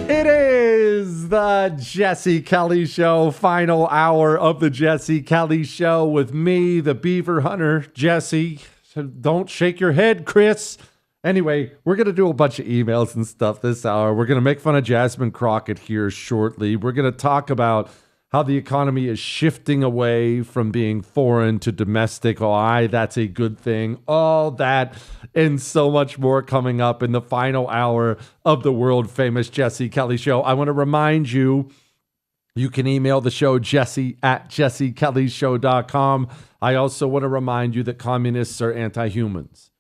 It is the Jesse Kelly Show, final hour of the Jesse Kelly Show with me, the Beaver Hunter, Jesse. So don't shake your head, Chris. Anyway, we're going to do a bunch of emails and stuff this hour. We're going to make fun of Jasmine Crockett here shortly. We're going to talk about how the economy is shifting away from being foreign to domestic. Oh, that's a good thing. All that and so much more coming up in the final hour of the world famous Jesse Kelly Show. I want to remind you, you can email the show, jesse@jessekellyshow.com. I also want to remind you that communists are anti-humans.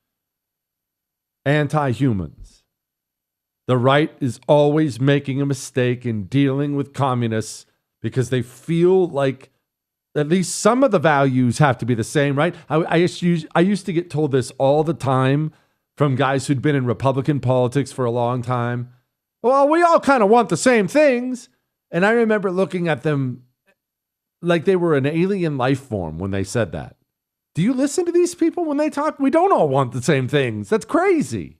Anti-humans. The right is always making a mistake in dealing with communists because they feel like at least some of the values have to be the same, right? I used to get told this all the time from guys who'd been in Republican politics for a long time. Well, we all kind of want the same things. And I remember looking at them like they were an alien life form when they said that. Do you listen to these people when they talk? We don't all want the same things. That's crazy.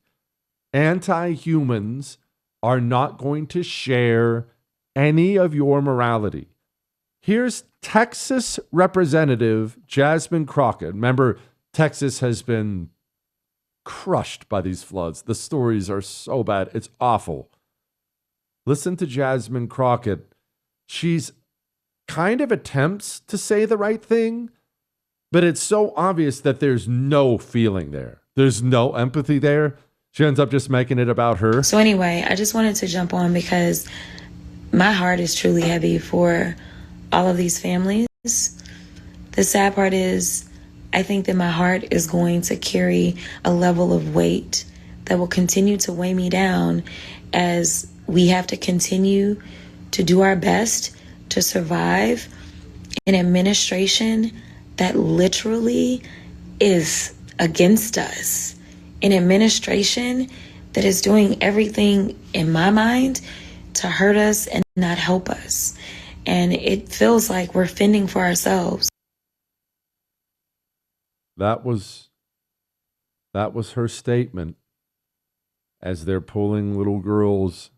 Anti-humans are not going to share any of your morality. Here's Texas Representative Jasmine Crockett. Remember, Texas has been crushed by these floods. The stories are so bad. It's awful. Listen to Jasmine Crockett. She's kind of attempts to say the right thing, but it's so obvious that there's no feeling there. There's no empathy there. She ends up just making it about her. So anyway, I just wanted to jump on because my heart is truly heavy for all of these families. The sad part is I think that my heart is going to carry a level of weight that will continue to weigh me down as we have to continue to do our best to survive an administration that literally is against us. An administration that is doing everything, in my mind, to hurt us and not help us. And it feels like we're fending for ourselves. That was her statement as they're pulling little girls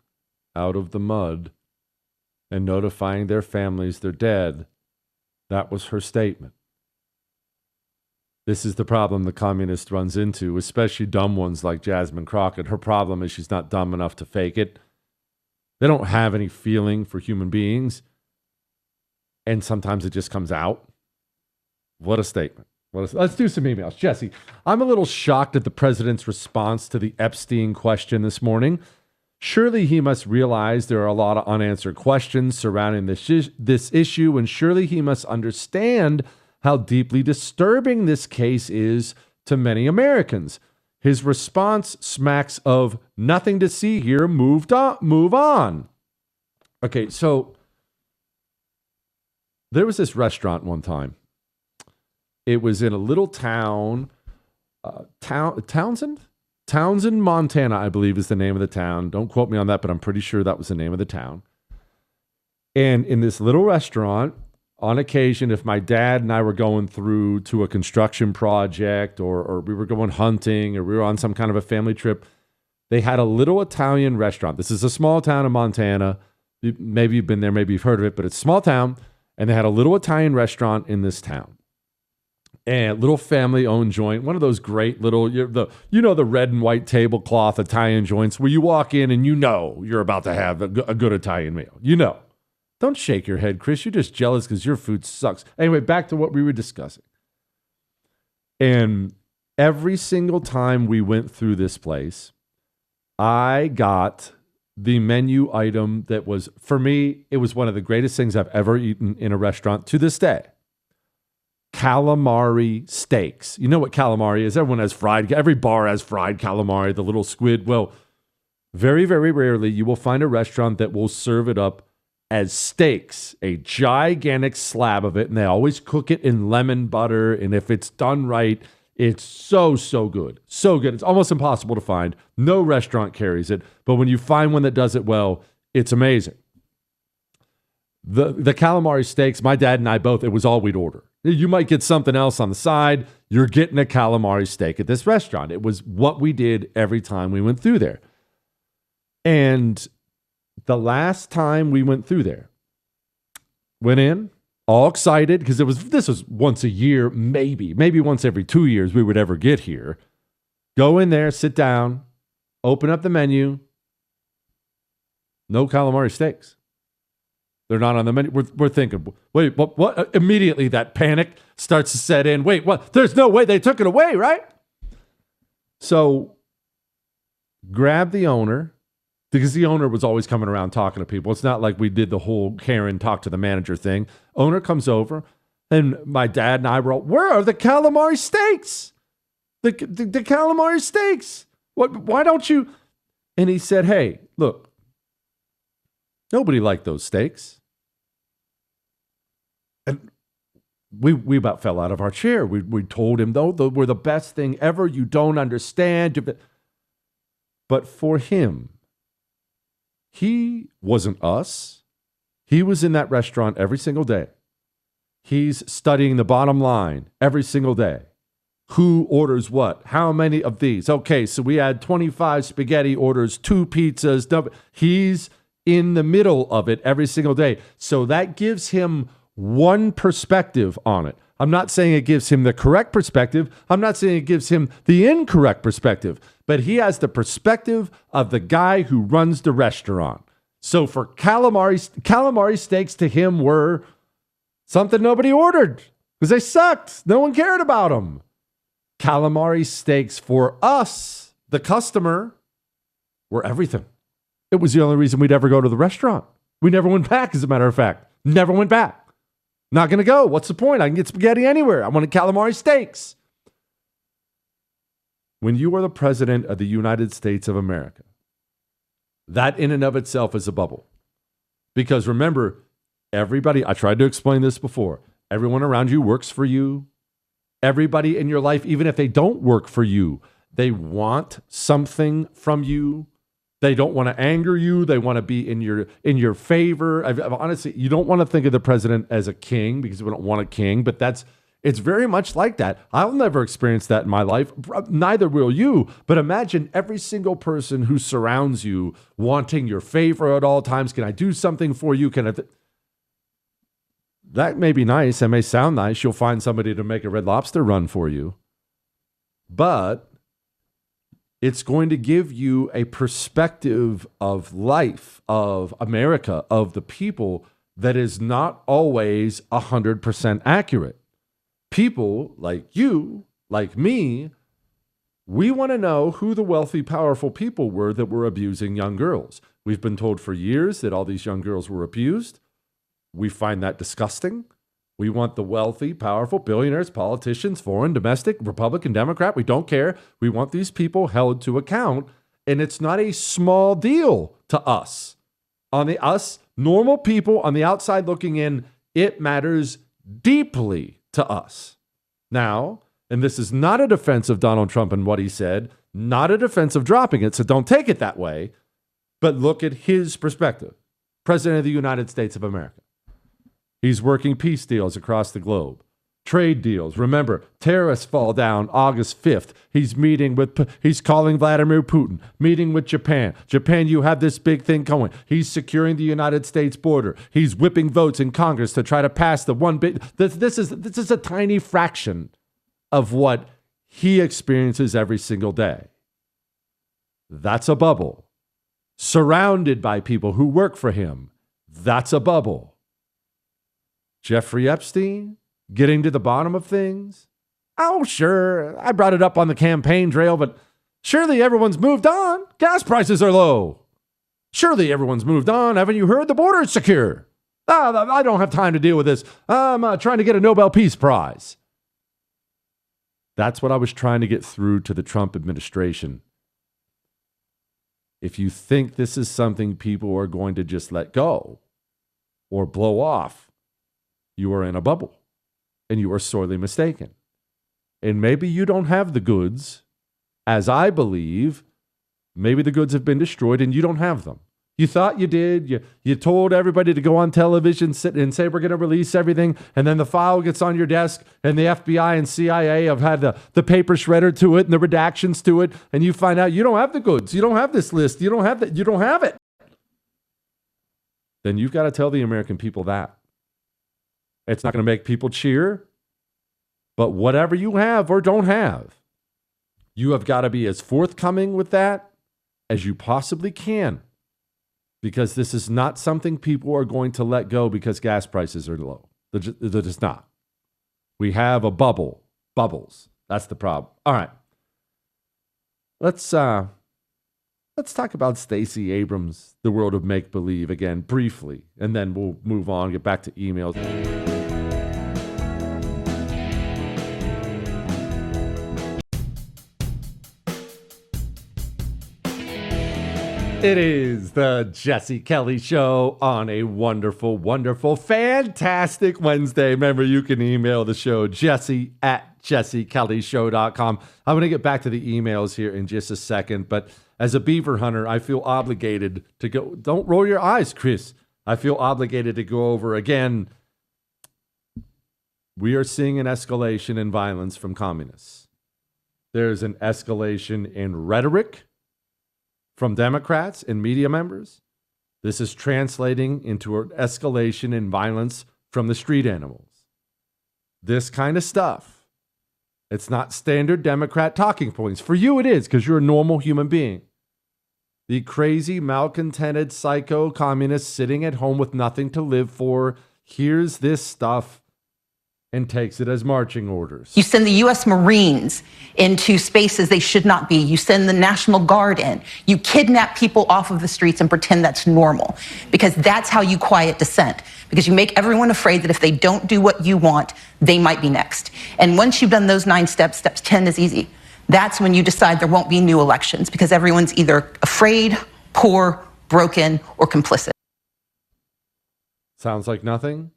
out of the mud and notifying their families they're dead. That was her statement. This is the problem the communist runs into, especially dumb ones like Jasmine Crockett. Her problem is she's not dumb enough to fake it. They don't have any feeling for human beings. And sometimes it just comes out. What a statement. Let's do some emails. Jesse, I'm a little shocked at the president's response to the Epstein question this morning. Surely he must realize there are a lot of unanswered questions surrounding this issue, and surely he must understand how deeply disturbing this case is to many Americans. His response smacks of nothing to see here, move on. Okay, so there was this restaurant one time. It was in a little town, Townsend, Montana, I believe is the name of the town. Don't quote me on that, but I'm pretty sure that was the name of the town. And in this little restaurant, on occasion, if my dad and I were going through to a construction project or we were going hunting or we were on some kind of a family trip, they had a little Italian restaurant. This is a small town in Montana. Maybe you've been there, maybe you've heard of it, but it's a small town. And they had a little Italian restaurant in this town. And little family-owned joint, one of those great little, the red and white tablecloth Italian joints where you walk in and you know you're about to have a good Italian meal. You know. Don't shake your head, Chris. You're just jealous because your food sucks. Anyway, back to what we were discussing. And every single time we went through this place, I got the menu item that was, for me, it was one of the greatest things I've ever eaten in a restaurant to this day. Calamari steaks. You know what calamari is? Everyone has every bar has fried calamari, the little squid. Well, very, very rarely you will find a restaurant that will serve it up as steaks, a gigantic slab of it, and they always cook it in lemon butter, and if it's done right, it's so good. So good. It's almost impossible to find. No restaurant carries it, but when you find one that does it well, it's amazing. The calamari steaks, my dad and I both, it was all we'd order. You might get something else on the side. You're getting a calamari steak at this restaurant. It was what we did every time we went through there. And the last time we went through there, went in, all excited, because this was once a year, maybe once every 2 years we would ever get here. Go in there, sit down, open up the menu. No calamari steaks. They're not on the menu. We're thinking, wait, what? Immediately that panic starts to set in. Wait, what? There's no way they took it away, right? So grab the owner, because the owner was always coming around talking to people. It's not like we did the whole Karen talk to the manager thing. Owner comes over, and my dad and I were all, where are the calamari steaks? The calamari steaks. Why don't you? And he said, hey, look, nobody liked those steaks. And we about fell out of our chair. We told him, though, we're the best thing ever. You don't understand. But for him, he wasn't us. He was in that restaurant every single day. He's studying the bottom line every single day. Who orders what? How many of these? Okay, so we had 25 spaghetti orders, 2 pizzas. He's in the middle of it every single day. So that gives him one perspective on it. I'm not saying it gives him the correct perspective. I'm not saying it gives him the incorrect perspective. But he has the perspective of the guy who runs the restaurant. So for calamari steaks to him were something nobody ordered because they sucked. No one cared about them. Calamari steaks for us, the customer, were everything. It was the only reason we'd ever go to the restaurant. We never went back, as a matter of fact. Never went back. Not going to go. What's the point? I can get spaghetti anywhere. I wanted calamari steaks. When you are the president of the United States of America, that in and of itself is a bubble. Because remember, everybody, I tried to explain this before, everyone around you works for you. Everybody in your life, even if they don't work for you, they want something from you. They don't want to anger you. They want to be in your favor. Honestly, you don't want to think of the president as a king because we don't want a king, but it's very much like that. I'll never experience that in my life. Neither will you. But imagine every single person who surrounds you wanting your favor at all times. Can I do something for you? That may be nice. That may sound nice. You'll find somebody to make a Red Lobster run for you. But it's going to give you a perspective of life, of America, of the people that is not always 100% accurate. People like you, like me, we want to know who the wealthy, powerful people were that were abusing young girls. We've been told for years that all these young girls were abused. We find that disgusting. We want the wealthy, powerful billionaires, politicians, foreign, domestic, Republican, Democrat. We don't care. We want these people held to account. And it's not a small deal to us. Us, normal people on the outside looking in, it matters deeply to us. Now, and this is not a defense of Donald Trump and what he said, not a defense of dropping it, so don't take it that way, but look at his perspective. President of the United States of America. He's working peace deals across the globe. Trade deals. Remember, terrorists fall down August 5th. He's calling Vladimir Putin, meeting with Japan. Japan, you have this big thing going. He's securing the United States border. He's whipping votes in Congress to try to pass the one big. This is a tiny fraction of what he experiences every single day. That's a bubble. Surrounded by people who work for him. That's a bubble. Jeffrey Epstein, getting to the bottom of things. Oh, sure, I brought it up on the campaign trail, but surely everyone's moved on. Gas prices are low. Surely everyone's moved on. Haven't you heard? The border is secure. I don't have time to deal with this. I'm trying to get a Nobel Peace Prize. That's what I was trying to get through to the Trump administration. If you think this is something people are going to just let go or blow off, you are in a bubble, and you are sorely mistaken. And maybe you don't have the goods, as I believe. Maybe the goods have been destroyed, and you don't have them. You thought you did. You told everybody to go on television and say we're going to release everything, and then the file gets on your desk, and the FBI and CIA have had the paper shredder to it and the redactions to it, and you find out you don't have the goods. You don't have this list. You don't have that. You don't have it. then you've got to tell the American people that. It's not going to make people cheer, but whatever you have or don't have, you have got to be as forthcoming with that as you possibly can, because this is not something people are going to let go because gas prices are low. They're just not. We have a bubbles. That's the problem. All right. Let's talk about Stacey Abrams, the world of make-believe again, briefly, and then we'll move on, get back to emails. It is the Jesse Kelly Show on a wonderful, wonderful, fantastic Wednesday. Remember, you can email the show, jesse@jessekellyshow.com. I'm going to get back to the emails here in just a second, but as a beaver hunter, I feel obligated to go. Don't roll your eyes, Chris. I feel obligated to go over again. We are seeing an escalation in violence from communists. There's an escalation in rhetoric from Democrats and media members. This is translating into an escalation in violence from the street animals. This kind of stuff, it's not standard Democrat talking points. For you it is, because you're a normal human being. The crazy, malcontented, psycho communist sitting at home with nothing to live for hears this stuff and takes it as marching orders. You send the U.S. Marines into spaces they should not be. You send the National Guard in. You kidnap people off of the streets and pretend that's normal, because that's how you quiet dissent, because you make everyone afraid that if they don't do what you want, they might be next. And once you've done those 9 steps, step 10 is easy. That's when you decide there won't be new elections, because everyone's either afraid, poor, broken, or complicit. Sounds like nothing?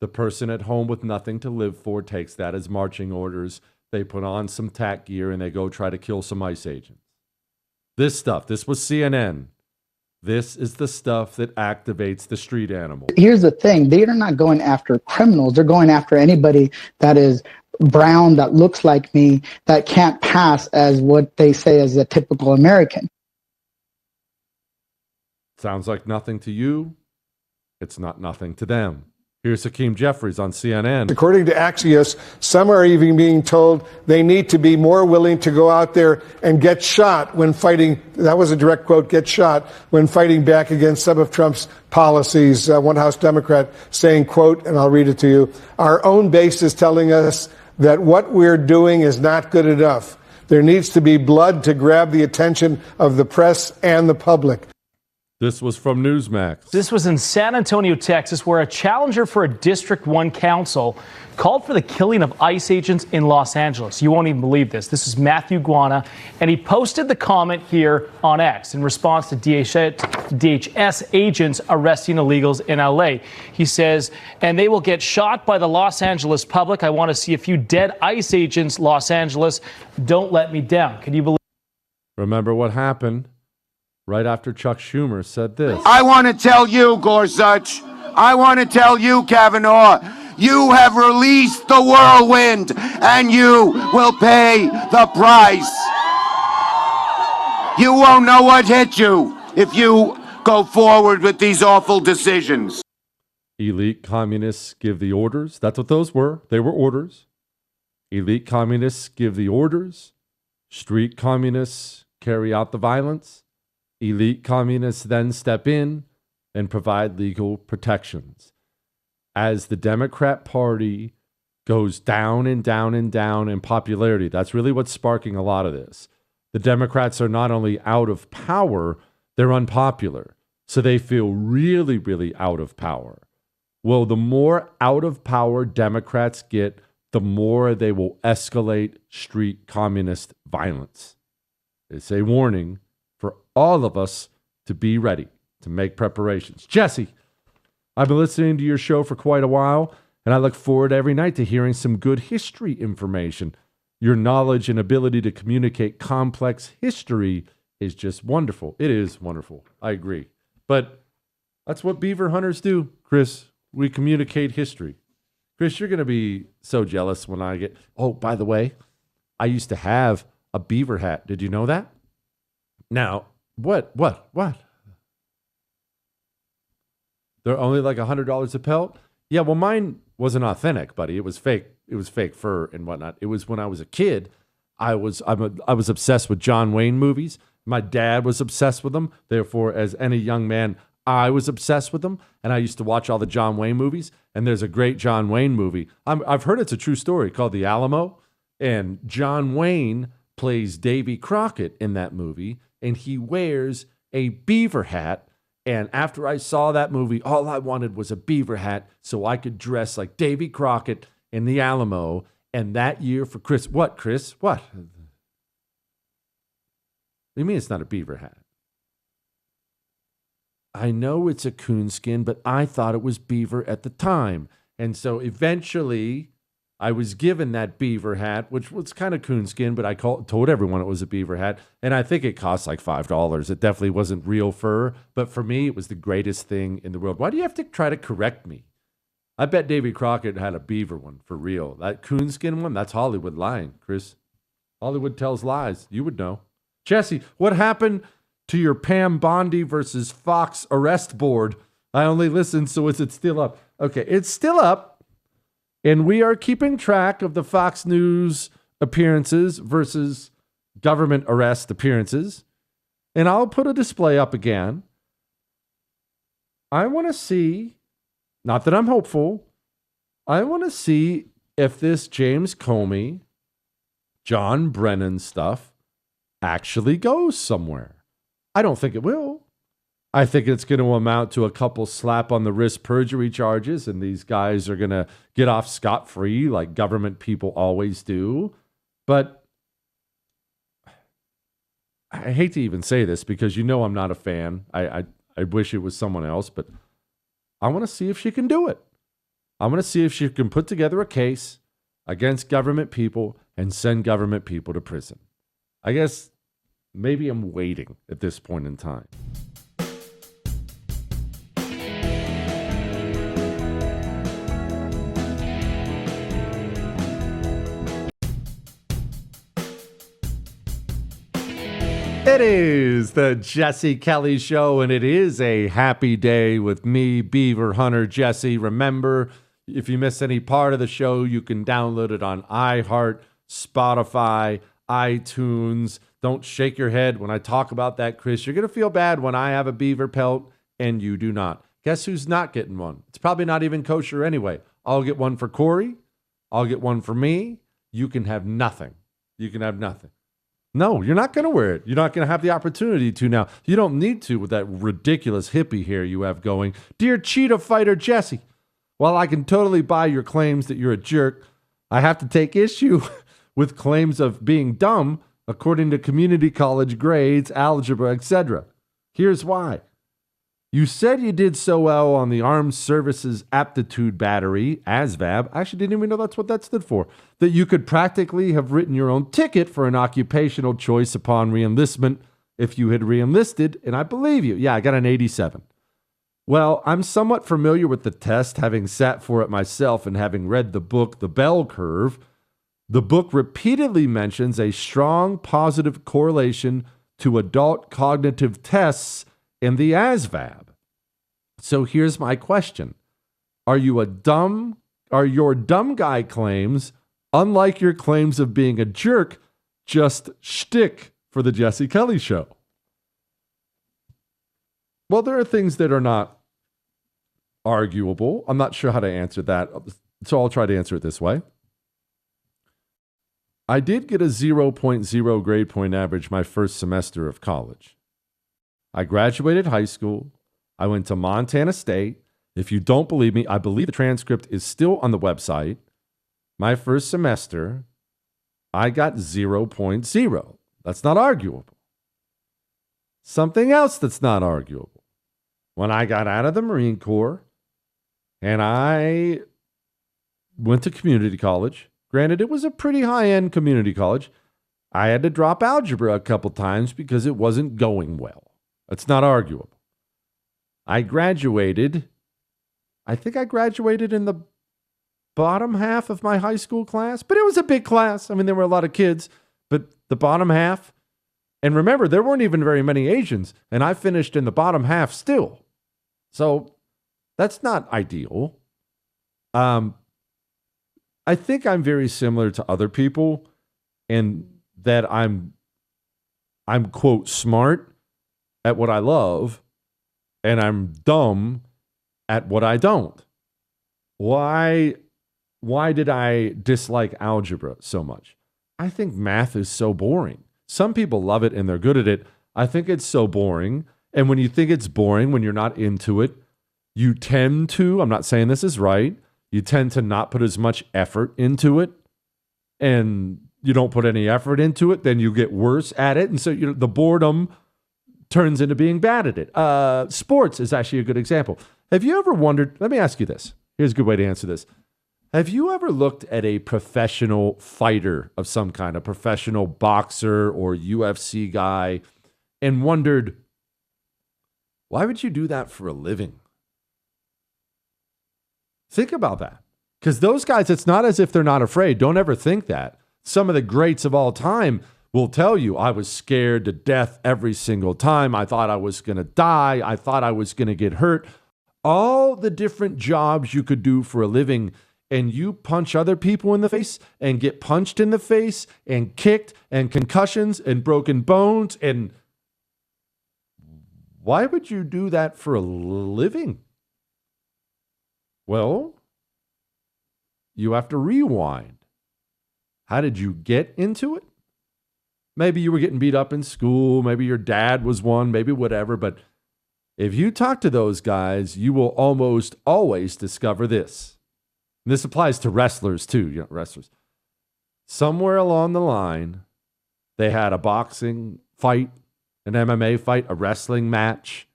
The person at home with nothing to live for takes that as marching orders. They put on some tack gear and they go try to kill some ICE agents. This stuff, this was CNN. This is the stuff that activates the street animal. Here's the thing. They are not going after criminals. They're going after anybody that is brown, that looks like me, that can't pass as what they say as a typical American. Sounds like nothing to you. It's not nothing to them. Here's Hakeem Jeffries on CNN. According to Axios, some are even being told they need to be more willing to go out there and get shot when fighting. That was a direct quote, get shot when fighting back against some of Trump's policies. One House Democrat saying, quote, and I'll read it to you, our own base is telling us that what we're doing is not good enough. There needs to be blood to grab the attention of the press and the public. This was from Newsmax. This was in San Antonio, Texas, where a challenger for a District 1 council called for the killing of ICE agents in Los Angeles. You won't even believe this. This is Matthew Guana, and he posted the comment here on X in response to DHS agents arresting illegals in L.A. He says, and they will get shot by the Los Angeles public. I want to see a few dead ICE agents, Los Angeles. Don't let me down. Can you believe? Remember what happened right after Chuck Schumer said this. I want to tell you, Gorsuch, I want to tell you, Kavanaugh, you have released the whirlwind, and you will pay the price. You won't know what hit you if you go forward with these awful decisions. Elite communists give the orders. That's what those were. They were orders. Elite communists give the orders. Street communists carry out the violence. Elite communists then step in and provide legal protections. As the Democrat Party goes down and down and down in popularity, that's really what's sparking a lot of this. The Democrats are not only out of power, they're unpopular. So they feel really, really out of power. Well, the more out of power Democrats get, the more they will escalate street communist violence. It's a warning for all of us to be ready, to make preparations. Jesse, I've been listening to your show for quite a while, and I look forward every night to hearing some good history information. Your knowledge and ability to communicate complex history is just wonderful. It is wonderful. I agree. But that's what beaver hunters do, Chris. We communicate history. Chris, you're going to be so jealous when I get... Oh, by the way, I used to have a beaver hat. Did you know that? Now, what? They're only like $100 a pelt. Yeah, well, mine wasn't authentic, buddy. It was fake. It was fake fur and whatnot. It was when I was a kid. I was obsessed with John Wayne movies. My dad was obsessed with them. Therefore, as any young man, I was obsessed with them. And I used to watch all the John Wayne movies. And there's a great John Wayne movie. I've heard it's a true story called The Alamo. And John Wayne plays Davy Crockett in that movie. And he wears a beaver hat. And after I saw that movie, all I wanted was a beaver hat so I could dress like Davy Crockett in The Alamo. And that year for Chris, what, Chris? What? What do you mean it's not a beaver hat? I know it's a coonskin, but I thought it was beaver at the time. And so eventually I was given that beaver hat, which was kind of coonskin, but I told everyone it was a beaver hat. And I think it cost like $5. It definitely wasn't real fur. But for me, it was the greatest thing in the world. Why do you have to try to correct me? I bet Davy Crockett had a beaver one for real. That coonskin one, that's Hollywood lying, Chris. Hollywood tells lies. You would know. Jesse, what happened to your Pam Bondi versus Fox arrest board? I only listened, so is it still up? Okay, it's still up. And we are keeping track of the Fox News appearances versus government arrest appearances. And I'll put a display up again. I want to see, not that I'm hopeful, I want to see if this James Comey, John Brennan stuff actually goes somewhere. I don't think it will. I think it's going to amount to a couple slap on the wrist perjury charges, and these guys are going to get off scot-free like government people always do. But I hate to even say this because you know I'm not a fan. I wish it was someone else, but I want to see if she can do it. I want to see if she can put together a case against government people and send government people to prison. I guess maybe I'm waiting at this point in time. It is the Jesse Kelly Show, and it is a happy day with me, Beaver Hunter Jesse. Remember, if you miss any part of the show, you can download it on iHeart, Spotify, iTunes. Don't shake your head when I talk about that, Chris. You're going to feel bad when I have a beaver pelt and you do not. Guess who's not getting one? It's probably not even kosher anyway. I'll get one for Corey. I'll get one for me. You can have nothing. You can have nothing. No, you're not going to wear it. You're not going to have the opportunity to now. You don't need to with that ridiculous hippie hair you have going. Dear cheetah fighter Jesse, while I can totally buy your claims that you're a jerk, I have to take issue with claims of being dumb according to community college grades, algebra, etc. Here's why. You said you did so well on the Armed Services Aptitude Battery, ASVAB. I actually didn't even know that's what that stood for. That you could practically have written your own ticket for an occupational choice upon reenlistment if you had reenlisted, and I believe you. Yeah, I got an 87. Well, I'm somewhat familiar with the test, having sat for it myself and having read the book, The Bell Curve. The book repeatedly mentions a strong positive correlation to adult cognitive tests in the ASVAB. So here's my question. Are your dumb guy claims, unlike your claims of being a jerk, just shtick for the Jesse Kelly Show? Well, there are things that are not arguable. I'm not sure how to answer that, so I'll try to answer it this way. I did get a 0.0 grade point average my first semester of college. I graduated high school. I went to Montana State. If you don't believe me, I believe the transcript is still on the website. My first semester, I got 0.0. That's not arguable. Something else that's not arguable. When I got out of the Marine Corps and I went to community college, granted, it was a pretty high-end community college, I had to drop algebra a couple times because it wasn't going well. That's not arguable. I graduated. I think I graduated in the bottom half of my high school class, but it was a big class. I mean, there were a lot of kids, but the bottom half. And remember, there weren't even very many Asians, and I finished in the bottom half still. So That's not ideal. I think I'm very similar to other people in that I'm quote smart at what I love and I'm dumb at what I don't. Why did I dislike algebra so much? I think math is so boring. Some people love it and they're good at it. I think it's so boring. And when you think it's boring, when you're not into it, you tend to, I'm not saying this is right, you tend to not put as much effort into it. And you don't put any effort into it, then you get worse at it. And so the boredom turns into being bad at it. Sports is actually a good example. Have you ever wondered, let me ask you this. Here's a good way to answer this. Have you ever looked at a professional fighter of some kind, a professional boxer or UFC guy, and wondered, why would you do that for a living? Think about that. Because those guys, it's not as if they're not afraid. Don't ever think that. Some of the greats of all time will tell you, I was scared to death every single time. I thought I was going to die. I thought I was going to get hurt. All the different jobs you could do for a living, and you punch other people in the face and get punched in the face and kicked and concussions and broken bones. And why would you do that for a living? Well, you have to rewind. How did you get into it? Maybe you were getting beat up in school. Maybe your dad was one, maybe whatever. But if you talk to those guys, you will almost always discover this. And this applies to wrestlers too, wrestlers. Somewhere along the line, they had a boxing fight, an MMA fight, a wrestling match,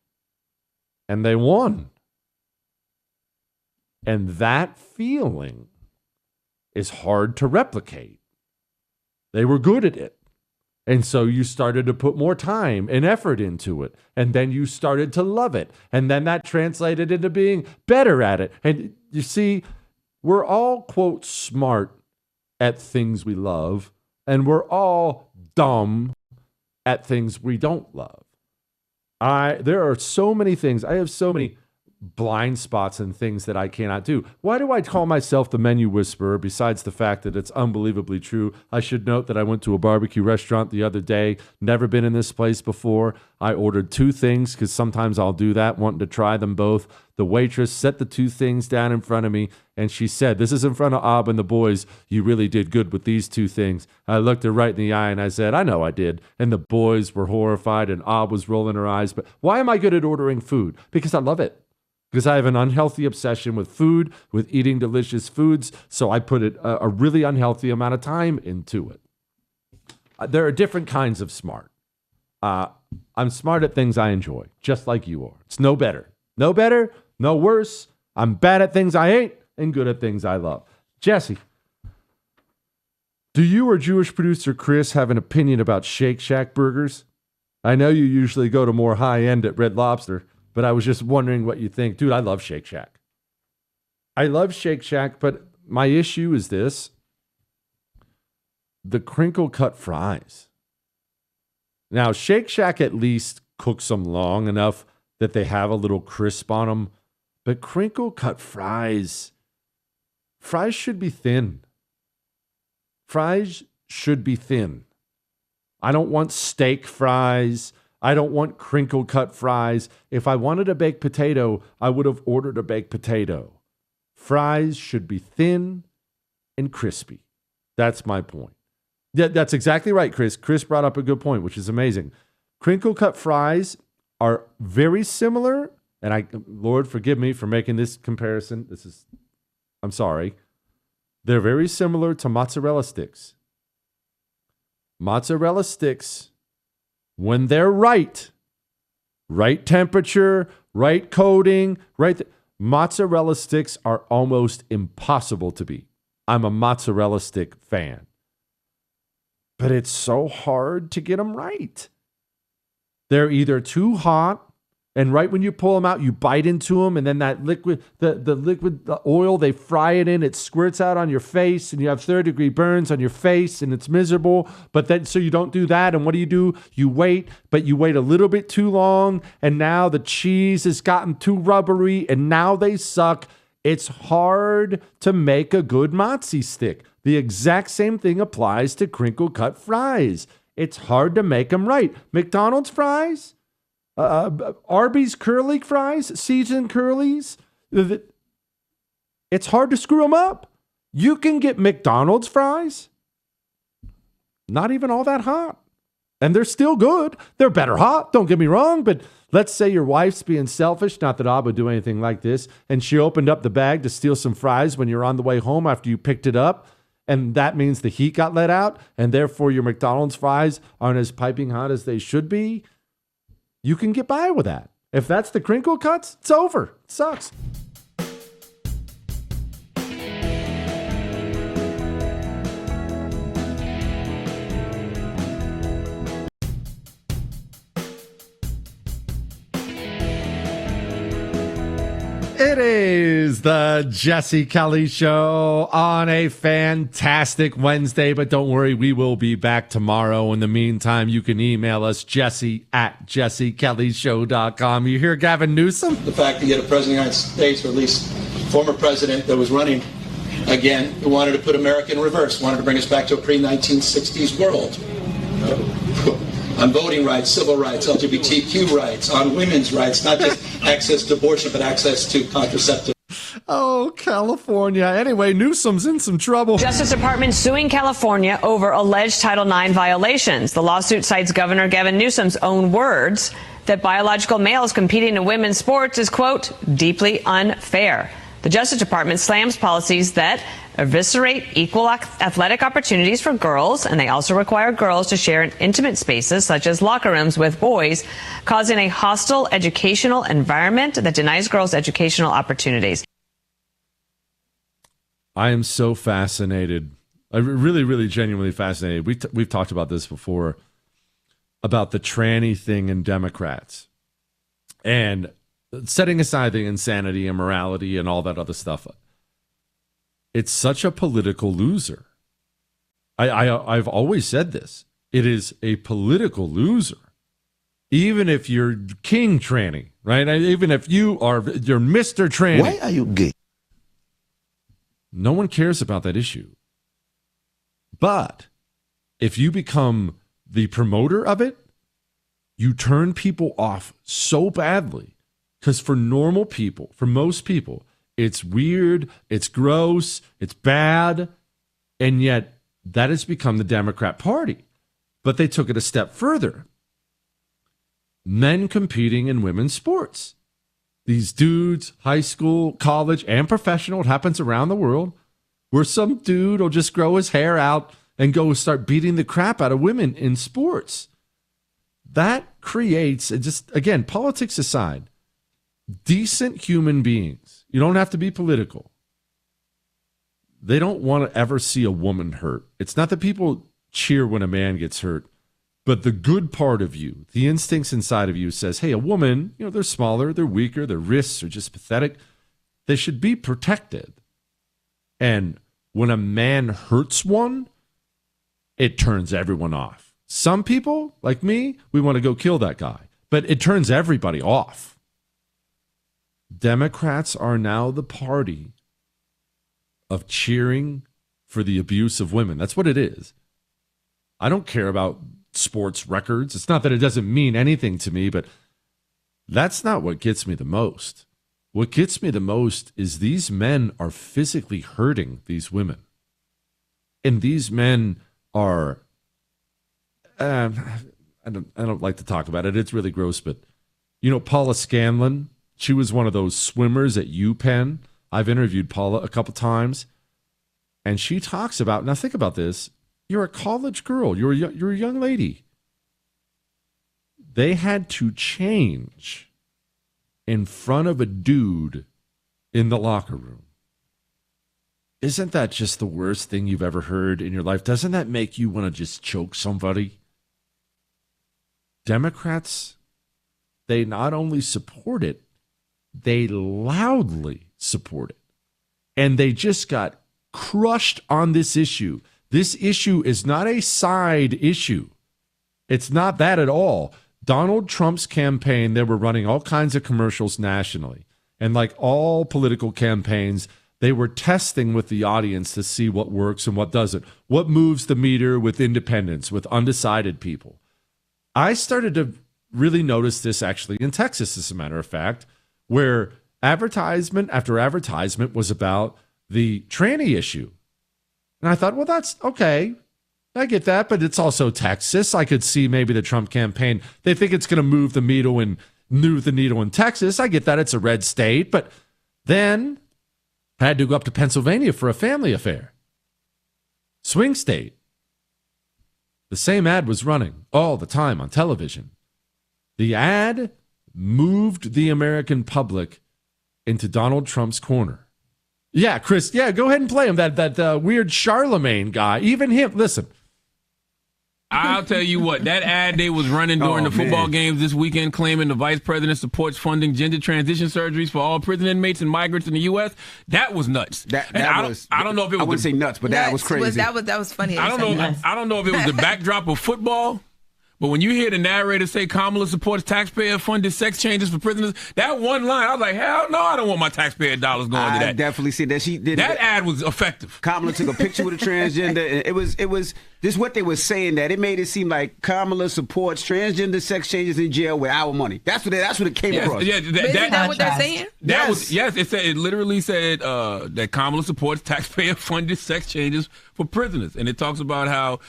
and they won. And that feeling is hard to replicate. They were good at it. And so you started to put more time and effort into it. And then you started to love it. And then that translated into being better at it. And you see, we're all, quote, smart at things we love. And we're all dumb at things we don't love. There are so many things. I have so many blind spots and things that I cannot do. Why do I call myself the menu whisperer besides the fact that it's unbelievably true? I should note that I went to a barbecue restaurant the other day, never been in this place before. I ordered 2 things because sometimes I'll do that, wanting to try them both. The waitress set the 2 things down in front of me and she said, this is in front of Ab and the boys. You really did good with these 2 things. I looked her right in the eye and I said, I know I did. And the boys were horrified and Ab was rolling her eyes. But why am I good at ordering food? Because I love it. Because I have an unhealthy obsession with food, with eating delicious foods, so I put a really unhealthy amount of time into it. There are different kinds of smart. I'm smart at things I enjoy, just like you are. It's no better. No better, no worse. I'm bad at things I hate and good at things I love. Jesse, do you or Jewish producer Chris have an opinion about Shake Shack burgers? I know you usually go to more high-end at Red Lobster, but I was just wondering what you think. Dude, I love Shake Shack. I love Shake Shack, but my issue is this. The crinkle cut fries. Now, Shake Shack at least cooks them long enough that they have a little crisp on them. But crinkle cut fries should be thin. Fries should be thin. I don't want steak fries. I don't want crinkle cut fries. If I wanted a baked potato, I would have ordered a baked potato. Fries should be thin and crispy. That's my point. Yeah, that's exactly right, Chris. Chris brought up a good point, which is amazing. Crinkle cut fries are very similar, and Lord forgive me for making this comparison. I'm sorry. They're very similar to mozzarella sticks. Mozzarella sticks, when they're right temperature, right coating, mozzarella sticks are almost impossible to beat. I'm a mozzarella stick fan. But it's so hard to get them right. They're either too hot And right when you pull them out, you bite into them, and then that liquid, the oil, they fry it in, it squirts out on your face, and you have third-degree burns on your face, and it's miserable. But then, so you don't do that, and what do? You wait, but you wait a little bit too long, and now the cheese has gotten too rubbery, and now they suck. It's hard to make a good mozzie stick. The exact same thing applies to crinkle-cut fries. It's hard to make them right. McDonald's fries? Arby's curly fries, seasoned curlies, it's hard to screw them up. You can get McDonald's fries, not even all that hot, and they're still good. They're better hot, don't get me wrong, but let's say your wife's being selfish, not that I would do anything like this, and she opened up the bag to steal some fries when you're on the way home after you picked it up, and that means the heat got let out, and therefore your McDonald's fries aren't as piping hot as they should be. You can get by with that. If that's the crinkle cuts, it's over. It sucks. It is the Jesse Kelly Show on a fantastic Wednesday, but don't worry, we will be back tomorrow. In the meantime, you can email us, jesse@jessekellyshow.com. You hear Gavin Newsom? The fact that you had a president of the United States, or at least former president that was running again, who wanted to put America in reverse, wanted to bring us back to a pre-1960s world. On voting rights, civil rights, LGBTQ rights, on women's rights, not just access to abortion, but access to contraceptive. Oh, California. Anyway, Newsom's in some trouble. Justice Department suing California over alleged Title IX violations. The lawsuit cites Governor Gavin Newsom's own words that biological males competing in women's sports is, quote, deeply unfair. The Justice Department slams policies that eviscerate equal athletic opportunities for girls, and they also require girls to share in intimate spaces such as locker rooms with boys, causing a hostile educational environment that denies girls educational opportunities. I am so fascinated. I'm really genuinely fascinated. We've talked about this before, about the tranny thing in Democrats. And setting aside the insanity and morality and all that other stuff, it's such a political loser. I've always said this. It is a political loser. Even if you're King Tranny, right? Even if you're Mr. Tranny. Why are you gay? No one cares about that issue. But if you become the promoter of it, you turn people off so badly. Because for normal people, for most people, it's weird, it's gross, it's bad, and yet that has become the Democrat Party. But they took it a step further. Men competing in women's sports. These dudes, high school, college, and professional, it happens around the world, where some dude will just grow his hair out and go start beating the crap out of women in sports. That creates, just again, politics aside, decent human beings. You don't have to be political. They don't want to ever see a woman hurt. It's not that people cheer when a man gets hurt, but the good part of you, the instincts inside of you says, hey, a woman, they're smaller, they're weaker, their wrists are just pathetic. They should be protected. And when a man hurts one, it turns everyone off. Some people, like me, we want to go kill that guy, but it turns everybody off. Democrats are now the party of cheering for the abuse of women. That's what it is. I don't care about sports records. It's not that it doesn't mean anything to me, but that's not what gets me the most. What gets me the most is these men are physically hurting these women. And these men are, I don't like to talk about it. It's really gross, but Paula Scanlon, she was one of those swimmers at UPenn. I've interviewed Paula a couple times, and she talks about, now think about this, you're a college girl, you're a young lady. They had to change in front of a dude in the locker room. Isn't that just the worst thing you've ever heard in your life? Doesn't that make you want to just choke somebody? Democrats, they not only support it, they loudly support it. And they just got crushed on this issue. This issue is not a side issue. It's not that at all. Donald Trump's campaign, they were running all kinds of commercials nationally. And like all political campaigns, they were testing with the audience to see what works and what doesn't. What moves the meter with independents, with undecided people. I started to really notice this actually in Texas, as a matter of fact, where advertisement after advertisement was about the tranny issue. And I thought, well, that's okay. I get that, but it's also Texas. I could see maybe the Trump campaign, they think it's going to move the needle in Texas. I get that it's a red state, but then I had to go up to Pennsylvania for a family affair. Swing state. The same ad was running all the time on television. The ad moved the American public into Donald Trump's corner. Yeah, Chris, yeah, go ahead and play him. That weird Charlemagne guy. Even him, listen. I'll tell you what, that ad they was running during the football games this weekend claiming the vice president supports funding gender transition surgeries for all prison inmates and migrants in the U.S., that was nuts. I don't know if it was... I wouldn't say nuts, but that was crazy. That was funny. I don't know if it was the backdrop of football, but when you hear the narrator say Kamala supports taxpayer-funded sex changes for prisoners, that one line, I was like, hell no, I don't want my taxpayer dollars going to that. I definitely see that. She did that ad was effective. Kamala took a picture with a transgender. And it was this what they were saying, that it made it seem like Kamala supports transgender sex changes in jail with our money. That's what it came across. Yeah, isn't that what they're saying? It literally said that Kamala supports taxpayer-funded sex changes for prisoners, and it talks about how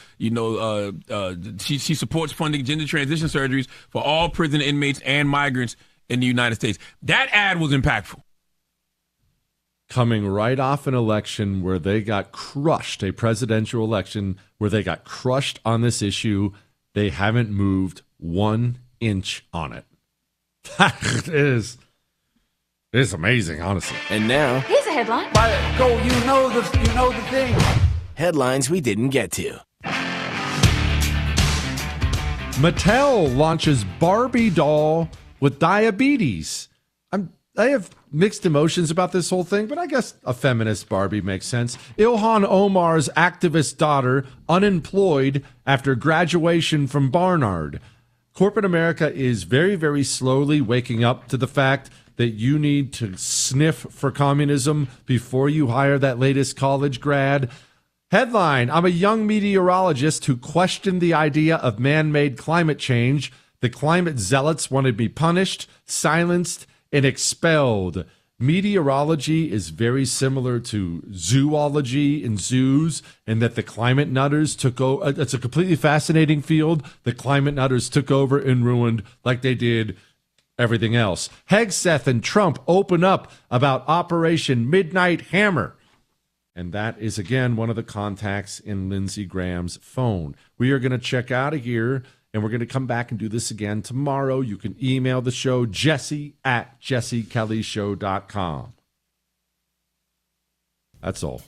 she supports funding gender transition surgeries for all prison inmates and migrants in the United States. That ad was impactful. Coming right off an election where they got crushed, a presidential election where they got crushed on this issue, they haven't moved 1 inch on it. It is amazing, honestly. And now, here's a headline. You know the thing. Headlines we didn't get to. Mattel launches Barbie doll with diabetes. I have mixed emotions about this whole thing, but I guess a feminist Barbie makes sense. Ilhan Omar's activist daughter, unemployed after graduation from Barnard. Corporate America is very, very slowly waking up to the fact that you need to sniff for communism before you hire that latest college grad. Headline, I'm a young meteorologist who questioned the idea of man-made climate change. The climate zealots want to be punished, silenced, and expelled. Meteorology is very similar to zoology in zoos, and that the climate nutters took over. It's a completely fascinating field. The climate nutters took over and ruined like they did everything else. Hegseth and Trump open up about Operation Midnight Hammer. And that is, again, one of the contacts in Lindsey Graham's phone. We are going to check out of here, and we're going to come back and do this again tomorrow. You can email the show, Jesse@jessekellyshow.com. That's all.